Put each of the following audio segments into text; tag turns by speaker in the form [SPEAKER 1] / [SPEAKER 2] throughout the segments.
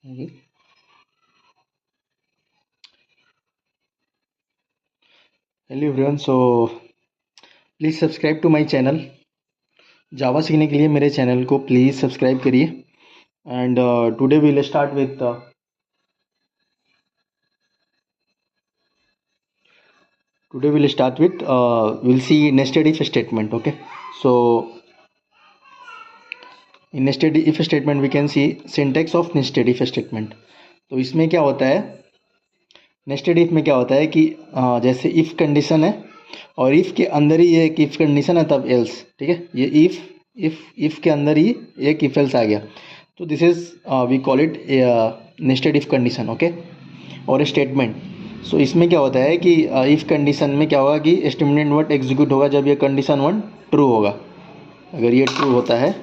[SPEAKER 1] Okay. Hello everyone, so please subscribe to my channel. Java सीखने के लिए मेरे चैनल को प्लीज़ सब्सक्राइब करिए। And today will start with will see nested if statement. Okay, so in nested if statement we can see syntax of nested if statement. तो इसमें क्या होता है, नेस्टेड इफ में क्या होता है कि जैसे इफ़ कंडीशन है और इफ़ के अंदर ही एक इफ़ कंडीशन है तब एल्स। ठीक है, ये इफ़ के अंदर ही एक इफ एल्स आ गया, तो this is we call it nested if condition. Okay, और स्टेटमेंट। सो इसमें क्या होता है कि इफ़ कंडीशन में क्या होगा कि स्टेटमेंट वन एग्जीक्यूट होगा जब ये कंडीशन वन ट्रू होगा। अगर ये ट्रू होता है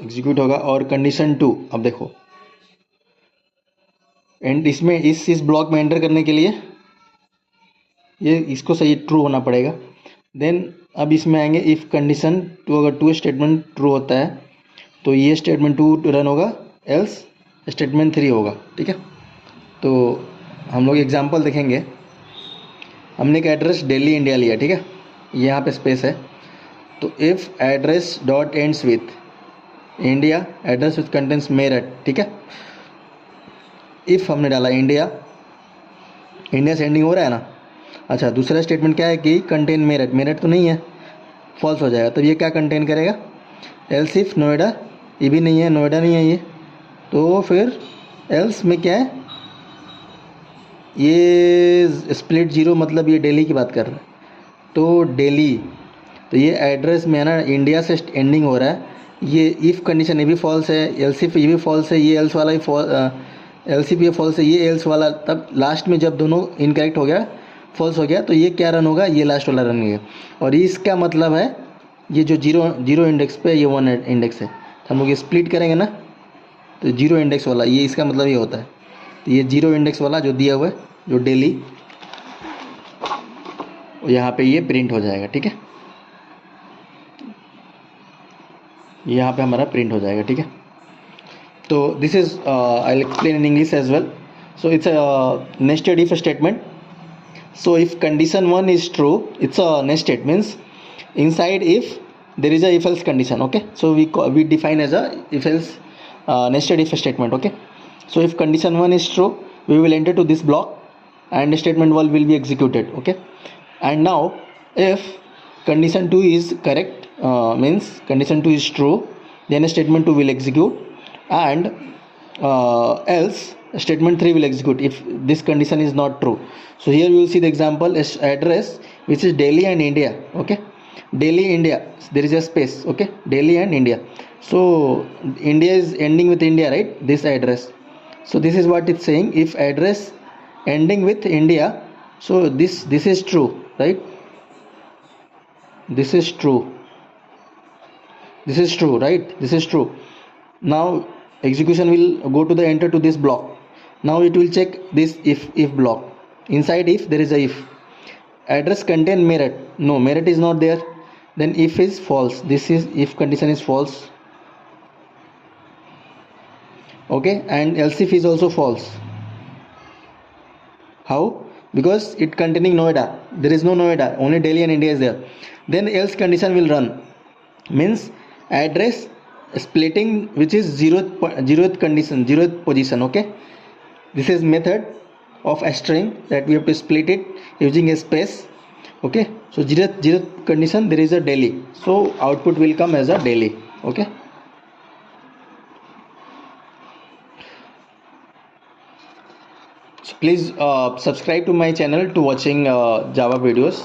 [SPEAKER 1] एग्जीक्यूट होगा, और कंडीशन टू, अब देखो एंड इसमें इस ब्लॉक में एंटर करने के लिए ये इसको सही ट्रू होना पड़ेगा। देन अब इसमें आएंगे इफ़ कंडीशन टू, अगर टू स्टेटमेंट ट्रू होता है तो ये स्टेटमेंट टू रन होगा, एल्स स्टेटमेंट थ्री होगा। ठीक है, तो हम लोग एग्जांपल देखेंगे। हमने एक एड्रेस दिल्ली इंडिया लिया, ठीक है, यहाँ पे स्पेस है, तो if address dot ends with India, address with contents Meerut. ठीक है, इफ़ हमने डाला इंडिया, इंडिया से एंडिंग हो रहा है ना। अच्छा, दूसरा स्टेटमेंट क्या है कि कंटेन मेरठ, मेरठ तो नहीं है, फॉल्स हो जाएगा। तब ये क्या कंटेन करेगा, एल्स इफ नोएडा, ये भी नहीं है, नोएडा नहीं है ये, तो फिर एल्स में क्या है, ये स्प्लिट जीरो मतलब ये दिल्ली की बात कर रहा है, तो दिल्ली, तो ये एड्रेस में है ना इंडिया से एंडिंग हो रहा है, ये इफ़ कंडीशन ये भी फॉल्स है, एल्स इफ ये भी फॉल्स है, ये एल्स वाला भी एल्स इफ ये फॉल्स है, ये एल्स वाला, तब लास्ट में जब दोनों इनकरेक्ट हो गया, फॉल्स हो गया, तो ये क्या रन होगा, ये लास्ट वाला रन होगा। और इसका मतलब है ये जो जीरो जीरो इंडेक्स पे ये वन इंडेक्स है, तो हम लोग ये स्प्लिट करेंगे ना, तो जीरो इंडेक्स वाला ये इसका मतलब ये होता है। तो ये जीरो इंडेक्स वाला जो दिया हुआ है, जो डेली, यहाँ पे ये प्रिंट हो जाएगा। ठीक है, यहाँ पे हमारा प्रिंट हो जाएगा। ठीक है, तो this is I will explain in English as well. So it's a nested if statement. So if condition 1 is true, it's a nested, means inside if there is a if else condition. Okay, so we define as a if else nested if statement. Okay, so if condition 1 is true, we will enter to this block and statement 1 will be executed. Okay, and now if condition 2 is correct, means condition 2 is true, then statement 2 will execute, and else statement 3 will execute if this condition is not true. So here we will see the example is address which is Delhi and India. Okay, Delhi India, there is a space. Okay, Delhi and India, so India is ending with India, right, this address. So this is what it's saying, if address ending with India, so this is true, right, this is true, this is true, right, this is true. Now execution will go to the enter to this block. Now it will check this if block. Inside if there is a if, address contain merit, no, merit is not there, then if is false, this is if condition is false. Okay, and else if is also false. How? Because it containing Noida, there is no Noida, only Delhi and India is there. Then else condition will run, means address splitting which is zeroth condition, zeroth position. Okay, this is method of a string that we have to split it using a space. Okay, so zeroth condition there is a Delhi, so output will come as a Delhi. Okay, so please subscribe to my channel to watching Java videos.